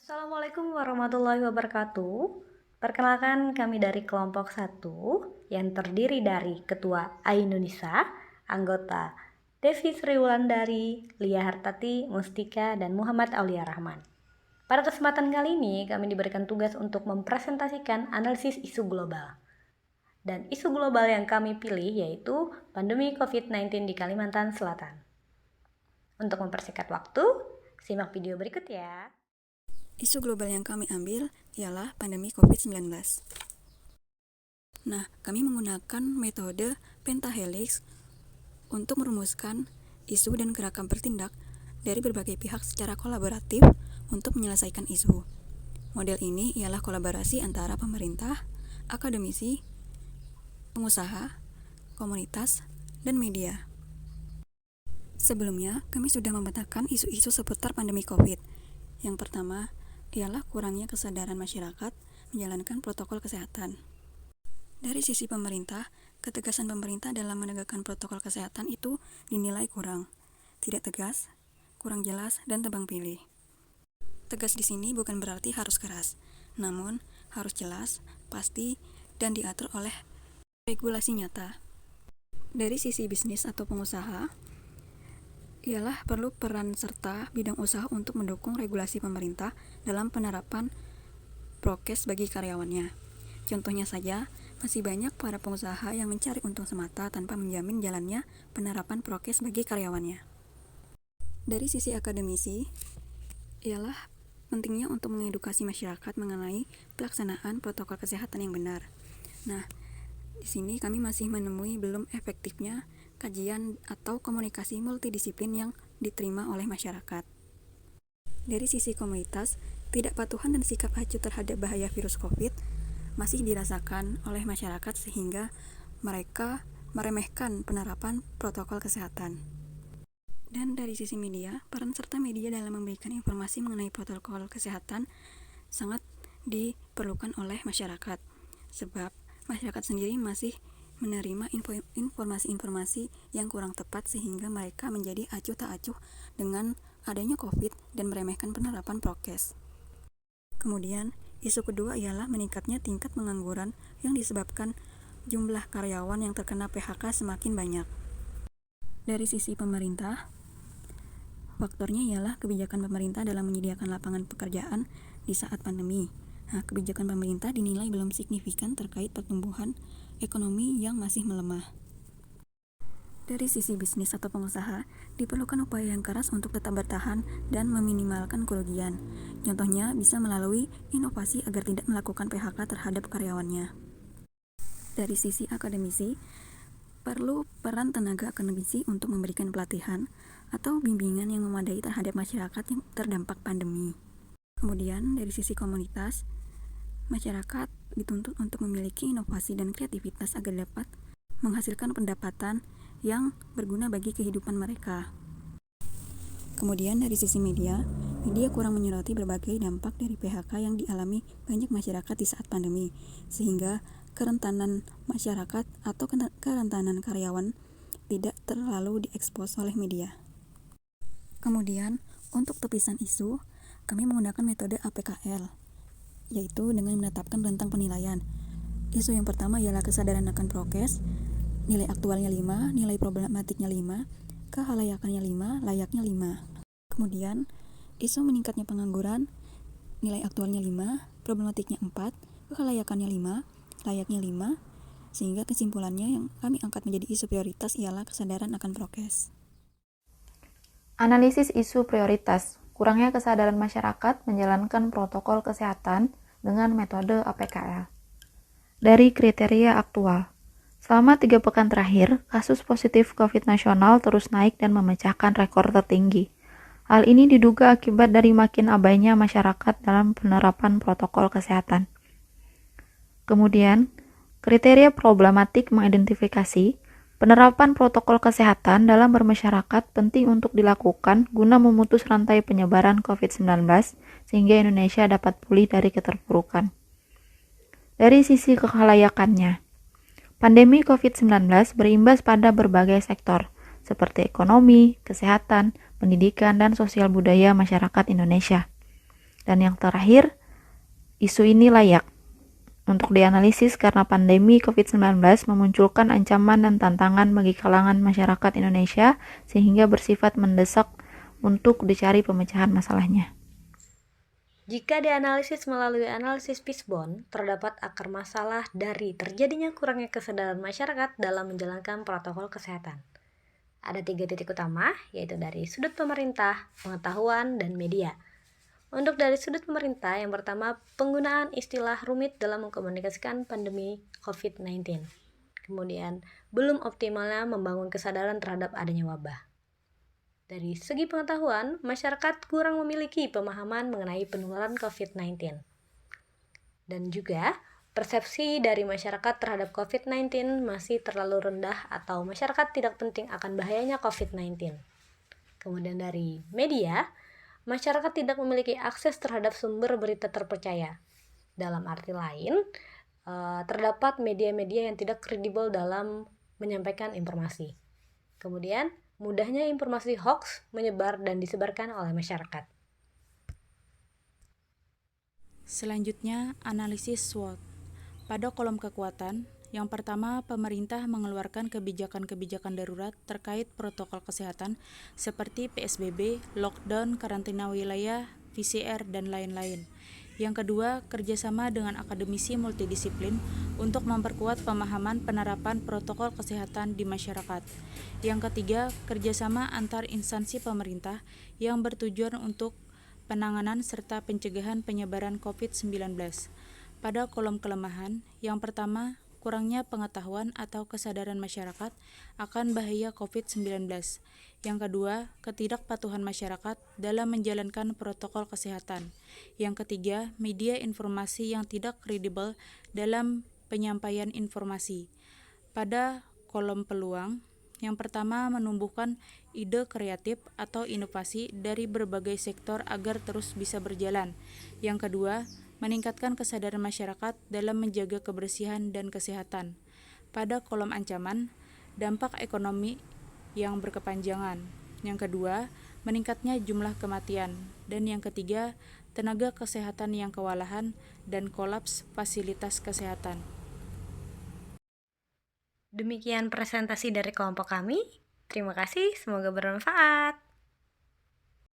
Assalamualaikum warahmatullahi wabarakatuh. Perkenalkan kami dari kelompok 1 yang terdiri dari Ketua Ainunisa, anggota Devi Sriwulandari, Lia Hartati, Mustika, dan Muhammad Aulia Rahman. Pada kesempatan kali ini kami diberikan tugas untuk mempresentasikan analisis isu global. Dan isu global yang kami pilih yaitu pandemi COVID-19 di Kalimantan Selatan. Untuk mempersingkat waktu, simak video berikut ya. Isu global yang kami ambil ialah pandemi COVID-19. Nah, kami menggunakan metode pentahelix untuk merumuskan isu dan gerakan bertindak dari berbagai pihak secara kolaboratif untuk menyelesaikan isu. Model ini ialah kolaborasi antara pemerintah, akademisi, pengusaha, komunitas, dan media. Sebelumnya, kami sudah memetakan isu-isu seputar pandemi COVID. Yang pertama ialah kurangnya kesadaran masyarakat menjalankan protokol kesehatan. Dari sisi pemerintah, ketegasan pemerintah dalam menegakkan protokol kesehatan itu dinilai kurang, tidak tegas, kurang jelas, dan tebang pilih. Tegas di sini bukan berarti harus keras, namun harus jelas, pasti, dan diatur oleh regulasi nyata. Dari sisi bisnis atau pengusaha, ialah perlu peran serta bidang usaha untuk mendukung regulasi pemerintah dalam penerapan prokes bagi karyawannya. Contohnya saja, masih banyak para pengusaha yang mencari untung semata tanpa menjamin jalannya penerapan prokes bagi karyawannya. Dari sisi akademisi, ialah pentingnya untuk mengedukasi masyarakat mengenai pelaksanaan protokol kesehatan yang benar. Nah, di sini kami masih menemui belum efektifnya kajian atau komunikasi multidisiplin yang diterima oleh masyarakat. Dari sisi komunitas, ketidakpatuhan dan sikap acuh terhadap bahaya virus COVID masih dirasakan oleh masyarakat sehingga mereka meremehkan penerapan protokol kesehatan. Dan dari sisi media, peran serta media dalam memberikan informasi mengenai protokol kesehatan sangat diperlukan oleh masyarakat, sebab masyarakat sendiri masih menerima informasi-informasi yang kurang tepat sehingga mereka menjadi acuh tak acuh dengan adanya COVID dan meremehkan penerapan prokes. Kemudian, isu kedua ialah meningkatnya tingkat pengangguran yang disebabkan jumlah karyawan yang terkena PHK semakin banyak. Dari sisi pemerintah, faktornya ialah kebijakan pemerintah dalam menyediakan lapangan pekerjaan di saat pandemi. Nah, kebijakan pemerintah dinilai belum signifikan terkait pertumbuhan ekonomi yang masih melemah. Dari sisi bisnis atau pengusaha, diperlukan upaya yang keras untuk tetap bertahan dan meminimalkan kerugian. Contohnya bisa melalui inovasi agar tidak melakukan PHK terhadap karyawannya. Dari sisi akademisi, perlu peran tenaga akademisi untuk memberikan pelatihan atau bimbingan yang memadai terhadap masyarakat yang terdampak pandemi. Kemudian, dari sisi komunitas, masyarakat dituntut untuk memiliki inovasi dan kreativitas agar dapat menghasilkan pendapatan yang berguna bagi kehidupan mereka. Kemudian dari sisi media kurang menyoroti berbagai dampak dari PHK yang dialami banyak masyarakat di saat pandemi, sehingga kerentanan masyarakat atau kerentanan karyawan tidak terlalu diekspos oleh media. Kemudian, untuk tepisan isu, kami menggunakan metode APKL, yaitu dengan menetapkan rentang penilaian. Isu yang pertama ialah kesadaran akan prokes, nilai aktualnya 5, nilai problematiknya 5, kehalayakannya 5, layaknya 5. Kemudian, isu meningkatnya pengangguran, nilai aktualnya 5, problematiknya 4, kehalayakannya 5, layaknya 5, sehingga kesimpulannya yang kami angkat menjadi isu prioritas ialah kesadaran akan prokes. Analisis isu prioritas, kurangnya kesadaran masyarakat menjalankan protokol kesehatan dengan metode APKL. Dari kriteria aktual, selama 3 pekan terakhir, kasus positif COVID nasional terus naik dan memecahkan rekor tertinggi. Hal ini diduga akibat dari makin abainya masyarakat dalam penerapan protokol kesehatan. Kemudian, kriteria problematik mengidentifikasi penerapan protokol kesehatan dalam bermasyarakat penting untuk dilakukan guna memutus rantai penyebaran COVID-19 sehingga Indonesia dapat pulih dari keterpurukan. Dari sisi kekhalayakannya, pandemi COVID-19 berimbas pada berbagai sektor, seperti ekonomi, kesehatan, pendidikan, dan sosial budaya masyarakat Indonesia. Dan yang terakhir, isu ini layak untuk dianalisis karena pandemi COVID-19 memunculkan ancaman dan tantangan bagi kalangan masyarakat Indonesia sehingga bersifat mendesak untuk dicari pemecahan masalahnya. Jika dianalisis melalui analisis Fishbone, terdapat akar masalah dari terjadinya kurangnya kesadaran masyarakat dalam menjalankan protokol kesehatan. Ada 3 titik utama, yaitu dari sudut pemerintah, pengetahuan, dan media. Untuk dari sudut pemerintah, yang pertama, penggunaan istilah rumit dalam mengkomunikasikan pandemi COVID-19. Kemudian, belum optimalnya membangun kesadaran terhadap adanya wabah. Dari segi pengetahuan, masyarakat kurang memiliki pemahaman mengenai penularan COVID-19. Dan juga, persepsi dari masyarakat terhadap COVID-19 masih terlalu rendah atau masyarakat tidak penting akan bahayanya COVID-19. Kemudian dari media, masyarakat tidak memiliki akses terhadap sumber berita terpercaya. Dalam arti lain, terdapat media-media yang tidak kredibel dalam menyampaikan informasi. Kemudian, mudahnya informasi hoax menyebar dan disebarkan oleh masyarakat. Selanjutnya, analisis SWOT. Pada kolom kekuatan, yang pertama, pemerintah mengeluarkan kebijakan-kebijakan darurat terkait protokol kesehatan seperti PSBB, lockdown, karantina wilayah, PCR, dan lain-lain. Yang kedua, kerjasama dengan akademisi multidisiplin untuk memperkuat pemahaman penerapan protokol kesehatan di masyarakat. Yang ketiga, kerjasama antar instansi pemerintah yang bertujuan untuk penanganan serta pencegahan penyebaran COVID-19. Pada kolom kelemahan, yang pertama, kurangnya pengetahuan atau kesadaran masyarakat akan bahaya COVID-19. Yang kedua, ketidakpatuhan masyarakat dalam menjalankan protokol kesehatan. Yang ketiga, media informasi yang tidak kredibel dalam penyampaian informasi. Pada kolom peluang, yang pertama, menumbuhkan ide kreatif atau inovasi dari berbagai sektor agar terus bisa berjalan. Yang kedua, meningkatkan kesadaran masyarakat dalam menjaga kebersihan dan kesehatan. Pada kolom ancaman, dampak ekonomi yang berkepanjangan. Yang kedua, meningkatnya jumlah kematian. Dan yang ketiga, tenaga kesehatan yang kewalahan dan kolaps fasilitas kesehatan. Demikian presentasi dari kelompok kami. Terima kasih, semoga bermanfaat.